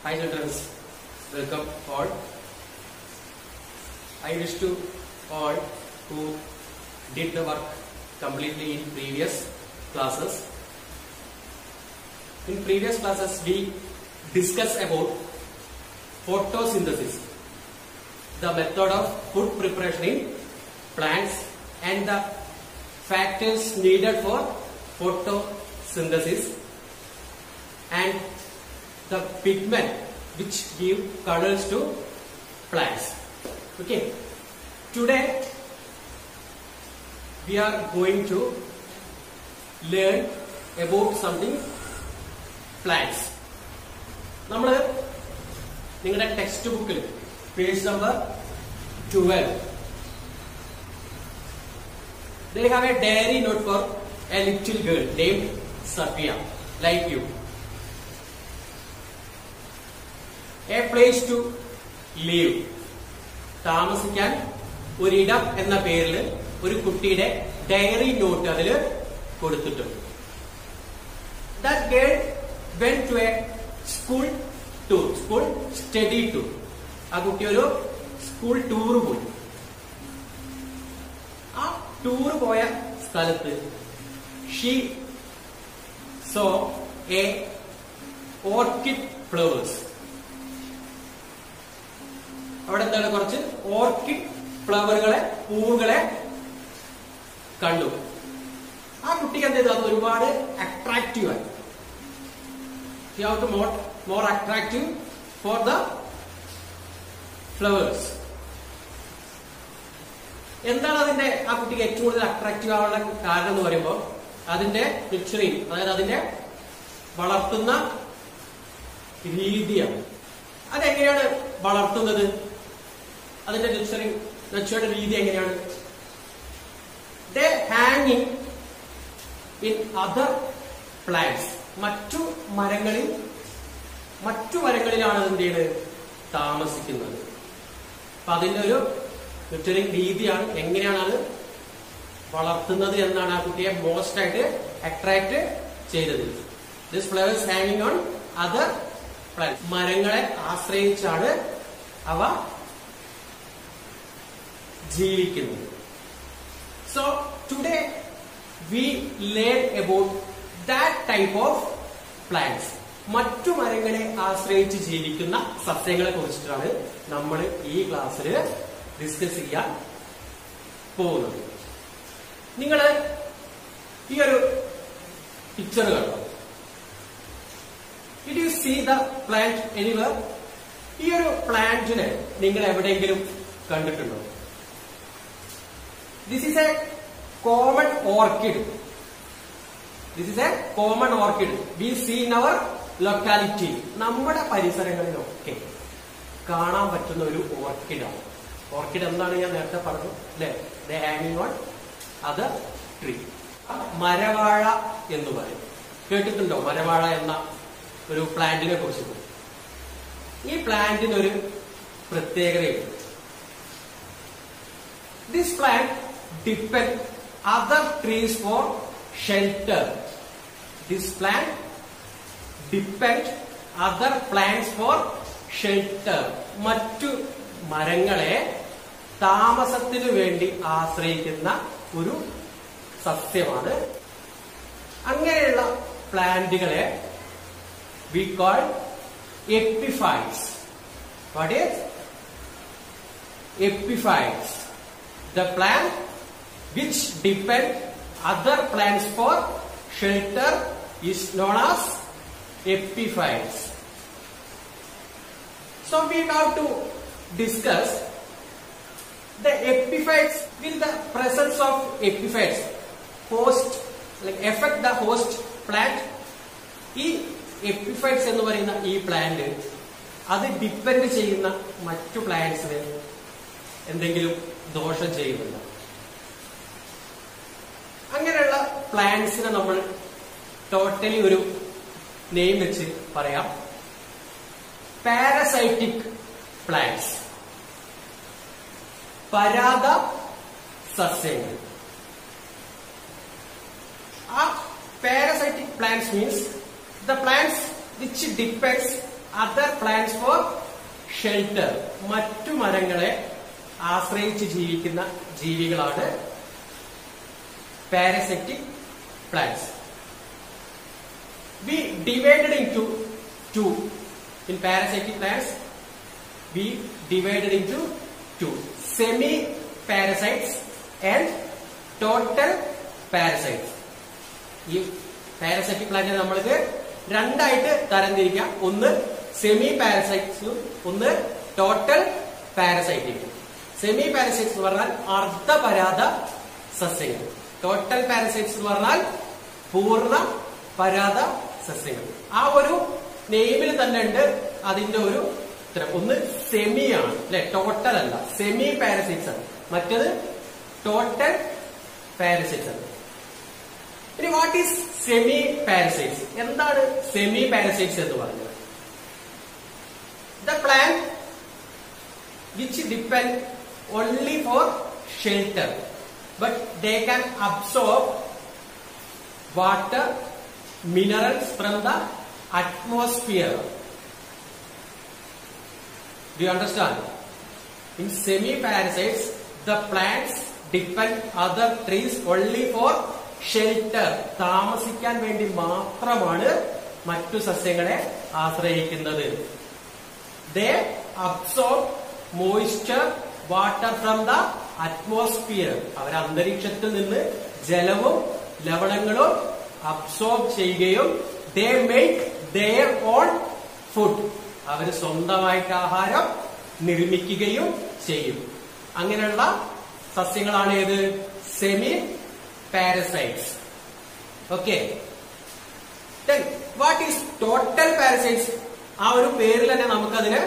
Hi children, welcome all. I wish to all who did the work completely in previous classes. In previous classes we discussed about photosynthesis, the method of food preparation in plants and the factors needed for photosynthesis and the pigment which give colors to plants. Okay. Today we are going to learn about something plants. നമ്മൾ നിങ്ങളുടെ text ബുക്കിൽ page number 12 they have a diary note for a little girl named Safiya, like you. A place to live, താമസിക്കാൻ ഒരിടം എന്ന പേരിൽ ഒരു കുട്ടിയുടെ diary not അതിൽ കൊടുത്തിട്ടുണ്ട്. That girl went to a school tour, school study tour. ആ കുട്ടി ഒരു സ്കൂൾ ടൂർ പോയി. ആ ടൂർ പോയ സ്ഥലത്ത് she saw a orchid flowers. അവിടെ എന്താണ് കുറച്ച് ഓർക്കിഡ് ഫ്ലവറുകളെ പൂവുകളെ കണ്ടു. ആ കുട്ടിക്ക് എന്ത് ചെയ്തു? അത് ഒരുപാട് അട്രാക്റ്റീവ് ആയി. More attractive for the flowers. എന്താണ് അതിന്റെ ആ കുട്ടിക്ക് ഏറ്റവും കൂടുതൽ അട്രാക്റ്റീവ് ആവാനുള്ള കാരണം എന്ന് പറയുമ്പോൾ അതിന്റെ പിക്ചറിങ്, അതായത് അതിന്റെ വളർത്തുന്ന രീതിയാണ്. അതെങ്ങനെയാണ് വളർത്തുന്നത്? അതിന്റെ നഴ്ചറിങ് രീതി എങ്ങനെയാണ്? ദേ ഹാങ്ങിങ് ഇൻ അതർ പ്ലാന്റ്സ്. മറ്റു മരങ്ങളിലാണ് എന്ത് ചെയ്യുന്നത്? താമസിക്കുന്നത്. അപ്പൊ അതിന്റെ ഒരു നഴ്ചറിങ് രീതിയാണ്, എങ്ങനെയാണ് അത് വളർത്തുന്നത് എന്നാണ് ആ കുട്ടിയെ മോസ്റ്റ് ആയിട്ട് അട്രാക്ട് ചെയ്തത്. ദിസ് ഫ്ലവേഴ്സ് ഹാങ്ങിങ് ഓൺ അതർ പ്ലാന്റ്സ്. മരങ്ങളെ ആശ്രയിച്ചാണ് അവ ജീവിക്കുന്നത്. So today we learn about that type of plants. മറ്റു മരങ്ങളെ ആശ്രയിച്ച് ജീവിക്കുന്ന സസ്യങ്ങളെ കുറിച്ചിട്ടാണ് നമ്മൾ ഈ ക്ലാസ്സിൽ ഡിസ്കസ് ചെയ്യാൻ പോകുന്നത്. നിങ്ങൾ ഈ ഒരു പിക്ചർ കണ്ടോ? Did you see the plant anywhere? ഈ ഒരു പ്ലാന്റിനെ നിങ്ങൾ എവിടെയെങ്കിലും കണ്ടിട്ടുണ്ടോ? This is a common orchid. This is a common orchid we see in our locality. നമ്മുടെ പരിസരങ്ങളിലൊക്കെ കാണാൻ പറ്റുന്ന ഒരു ഓർക്കിഡാണ്. ഓർക്കിഡ് എന്താണ് ഞാൻ നേരത്തെ പറഞ്ഞു അല്ലെ? They hanging on other tree. മരവാഴ എന്ന് പറയും. കേട്ടിട്ടുണ്ടോ മരവാഴ എന്ന ഒരു പ്ലാന്റിനെ കുറിച്ച്? ഈ പ്ലാന്റിന് ഒരു പ്രത്യേകതയുണ്ട്. This plant depend other trees for shelter. This plant depend other plants for shelter. മറ്റു മരങ്ങളെ താമസത്തിനു വേണ്ടി ആശ്രയിക്കുന്ന ഒരു സസ്യമാണ്. അങ്ങനെയുള്ള പ്ലാന്റുകളെ we call epiphytes. What is epiphytes? The plant which depend other plants for shelter is known as epiphytes. So we have to discuss the epiphytes. Will the presence of epiphytes affect the host plant? ഈ epiphytes എന്ന് പറയുന്ന ഈ plant അത് depend ചെയ്യുന്ന മറ്റു പ്ലാന്റ്സിന് എന്തെങ്കിലും ദോഷം ചെയ്യുന്നുണ്ട്? അങ്ങനെയുള്ള പ്ലാന്റ്സിനെ നമ്മൾ ടോട്ടലി ഒരു നെയിം വെച്ച് പറയാം, പാരസൈറ്റിക് പ്ലാന്റ്സ്. പരാത സസ്യങ്ങൾ. ആ parasitic plants means the plants which depends other plants for shelter. മറ്റു മരങ്ങളെ ആശ്രയിച്ച് ജീവിക്കുന്ന ജീവികളാണ് parasitic plants. We divided into two. In parasitic plants, we divided into two: semi-parasites and total parasites. ഈ പാരസൈറ്റിക് പ്ലാന്റ് നമ്മൾക്ക് രണ്ടായിട്ട് തരംതിരിക്കാം. ഒന്ന് സെമി പാരസൈറ്റ്സും ഒന്ന് ടോട്ടൽ പാരസൈറ്റിക്. സെമി പാരസൈറ്റ്സ് എന്ന് പറഞ്ഞാൽ അർദ്ധപരാത സസ്യങ്ങൾ. ടോട്ടൽ പാരസൈറ്റ്സ് എന്ന് പറഞ്ഞാൽ പൂർണ്ണ പരാത സസ്യങ്ങൾ. ആ ഒരു നെയിമിൽ തന്നെ ഉണ്ട് അതിന്റെ ഒരു ഉത്തരം. ഒന്ന് സെമി ആണ് അല്ലെ, ടോട്ടൽ അല്ല. സെമി പാരസൈറ്റ്സ് ആണ്, മറ്റത് ടോട്ടൽ പാരസൈറ്റ്സ് ആണ്. ഇനി വാട്ട് ഈസ് സെമി പാരസൈറ്റ്സ്? എന്താണ് സെമി പാരസൈറ്റ്സ് എന്ന് പറഞ്ഞത്? The plant which depend only for shelter but they can absorb water, minerals from the atmosphere. Do you understand? In semi-parasites, the plants depend other trees only for shelter. താമസിക്കാൻ വേണ്ടി മാത്രമാണ് മറ്റു സസ്യങ്ങളെ ആശ്രയിക്കുന്നത്. They absorb moisture, water from the atmosphere. അവർ അന്തരീക്ഷത്തിൽ നിന്ന് ജലവും ലവണങ്ങളും അബ്സോർബ് ചെയ്യുകയും they make their own food. അവർ സ്വന്തമായിട്ട് ആഹാരം നിർമ്മിക്കുകയും ചെയ്യും. അങ്ങനെയുള്ള സസ്യങ്ങളാണ് ഏത്? Semi parasites. Okay. What is total parasites? ആ ഒരു പേരിൽ തന്നെ നമുക്കതിനെ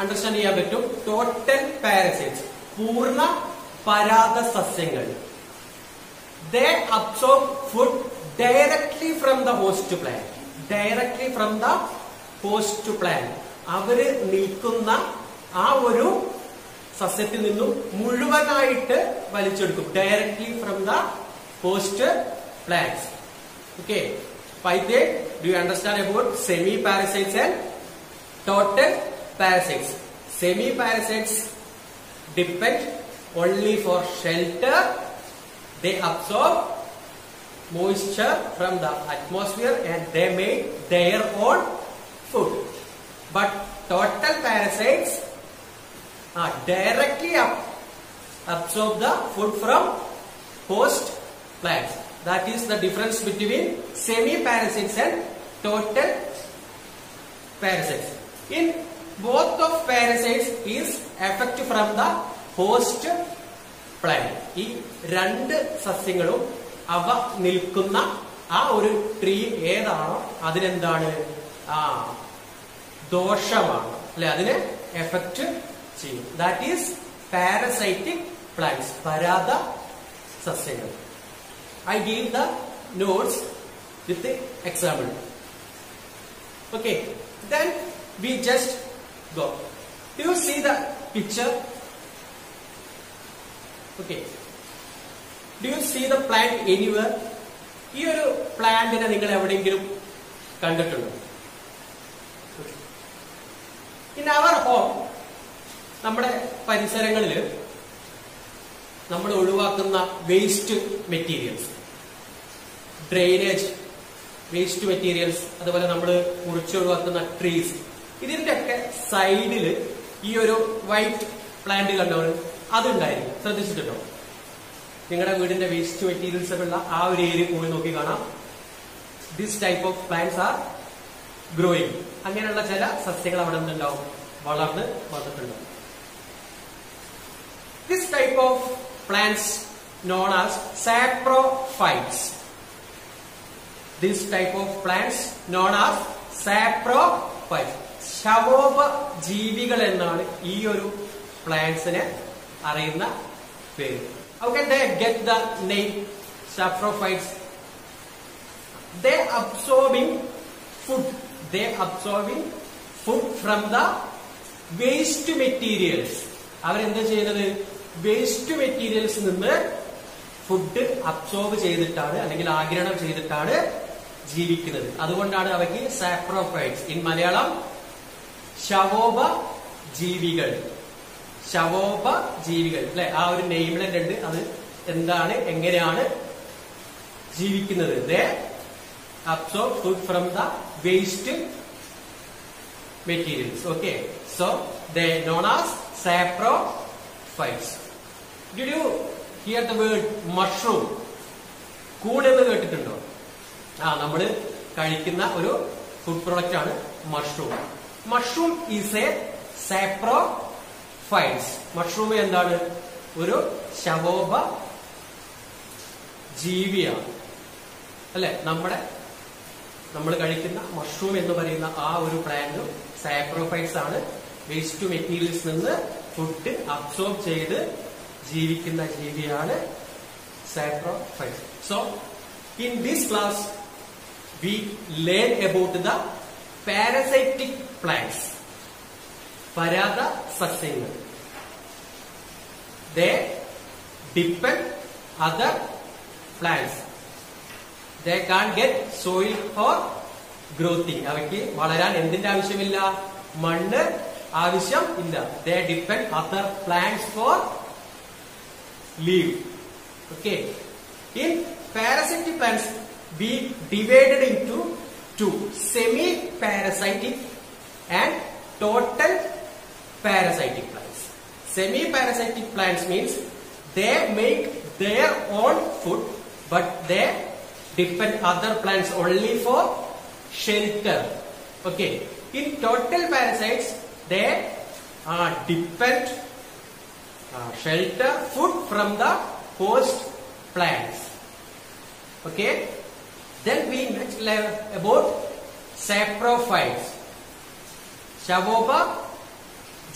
അണ്ടർസ്റ്റാൻഡ് ചെയ്യാൻ പറ്റും. ടോട്ടൽ പാരസൈറ്റ്സ്, പൂർണ്ണ പരാത സസ്യങ്ങൾ. They absorb food directly from the host plant. Directly from the host plant. അവര് നിൽക്കുന്ന ആ ഒരു സസ്യത്തിൽ നിന്നും മുഴുവനായിട്ട് വലിച്ചെടുക്കും. Directly from the host plants. Okay. Paite, do you understand about semi-parasites and total parasites? Semi-parasites depend only for shelter. They absorb moisture from the atmosphere and they make their own food. But total parasites directly absorb the food from host plants. That is the difference between semi-parasites and total parasites. In both of parasites is effect from the host plant. ഈ രണ്ട് സസ്യങ്ങളും അവ നിൽക്കുന്ന ആ ഒരു tree ഏതാണോ അതിനെന്താണ്? ദോഷമാണ് അല്ലെ, അതിനെ എഫക്ട് ചെയ്യും. ദാറ്റ് ഈസ് പാരസൈറ്റിക് പ്ലാന്റ്സ്, പരാത സസ്യങ്ങൾ. I give the notes with the example. Okay, then we just go. Do you see the picture? Okay. Do you see the plant anywhere? ഈ ഒരു പ്ലാന്റിനെ നിങ്ങൾ എവിടെയെങ്കിലും കണ്ടിട്ടുണ്ടോ? In our home, നമ്മുടെ പരിസരങ്ങളിൽ നമ്മൾ ഒഴിവാക്കുന്ന waste materials, drainage waste materials, അതുപോലെ നമ്മൾ മുറിച്ചൊഴിവാക്കുന്ന ട്രീസ്, ഇതിന്റെ ഒക്കെ സൈഡിൽ ഈ ഒരു വൈറ്റ് പ്ലാന്റ് കണ്ടോ? അതുണ്ടായിരിക്കും. ശ്രദ്ധിച്ചിട്ടുണ്ടോ? നിങ്ങളുടെ വീടിന്റെ വേസ്റ്റ് മെറ്റീരിയൽസ് ഒക്കെ ഉള്ള ആ ഒരു ഏരിയ പോയി നോക്കി കാണാം. This type of plants are growing. അങ്ങനെയുള്ള ചില സസ്യങ്ങൾ അവിടെ നിന്നുണ്ടാവും, വളർന്ന് വന്നിട്ടുണ്ടാവും. This type of plants known as saprophytes. This type of plants known as saprophytes. ശവോപ ജീവികൾ എന്നാണ് ഈ ഒരു പ്ലാന്റ്സിനെ അറിയുന്ന പേര്. How can they get the name saprophytes? They absorbing food. They absorbing food from the waste materials. അവരെന്താ ചെയ്യുന്നത്? Waste materials നിന്ന് food absorb ചെയ്തിട്ടാണ് അല്ലെങ്കിൽ ആഗിരണം ചെയ്തിട്ടാണ് ജീവിക്കുന്നത്. അതുകൊണ്ടാണ് അവയ്ക്ക് സാപ്രോഫൈറ്റ്സ്, ഇൻ മലയാളം ശവോപ ജീവികൾ. ശവോപ ജീവികൾ അല്ലെ, ആ ഒരു നെയിമിൽ ഉണ്ട്. അത് എന്താണ്, എങ്ങനെയാണ് ജീവിക്കുന്നത്? They absorb food from the waste materials. Okay, so they known as saprophytes. Did you hear the word mushroom? കൂൺ എന്ന് കേട്ടിട്ടുണ്ടോ? നമ്മൾ കഴിക്കുന്ന ഒരു ഫുഡ് പ്രൊഡക്റ്റ് ആണ് mushroom. Mushroom is A saprophytes. Mushroom എന്താണ്? ഒരു ശവോപ ജീവിയാണ് അല്ലെ. നമ്മൾ കഴിക്കുന്ന മഷ്റൂം എന്ന് പറയുന്ന ആ ഒരു പ്ലാന്റ് സാപ്രോഫൈറ്റ്സ് ആണ്. വേസ്റ്റ് മെറ്റീരിയൽസ് നിന്ന് ഫുഡ് അബ്സോർബ് ചെയ്ത് ജീവിക്കുന്ന ജീവിയാണ് saprophytes. So in this class we learn about the parasitic plants. പരാത സസ്യങ്ങൾ. They depend other plants. They can't get soil for growing. അവയ്ക്ക് വളരാൻ എന്തിന്റെ ആവശ്യമില്ല? മണ്ണ് ആവശ്യം ഇല്ല. They depend other plants for live. Okay. In parasitic plants we divided into two: semi-parasitic and total parasitic plants. Semi-parasitic plants means they make their own food, but they depend other plants only for shelter. Okay. In total parasites they depend shelter, food from the host plants. Okay. Then we next learn about saprophytes. ശവോപ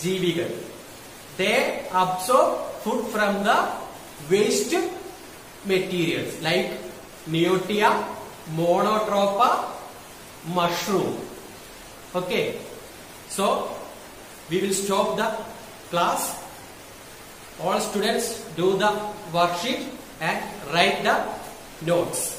ജീവികൾ. They absorb food from the waste materials like Neotia, Monotropa, mushroom. Okay. So we will stop the class. All students do the worksheet and write the notes.